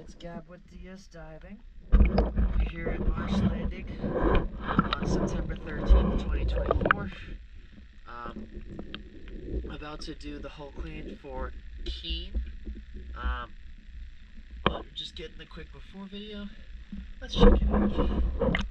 It's Gab with DS Diving here at Marsh Landing on September 13th, 2024. About to do the hull clean for Keen. I'm just getting the quick before video. Let's check it out.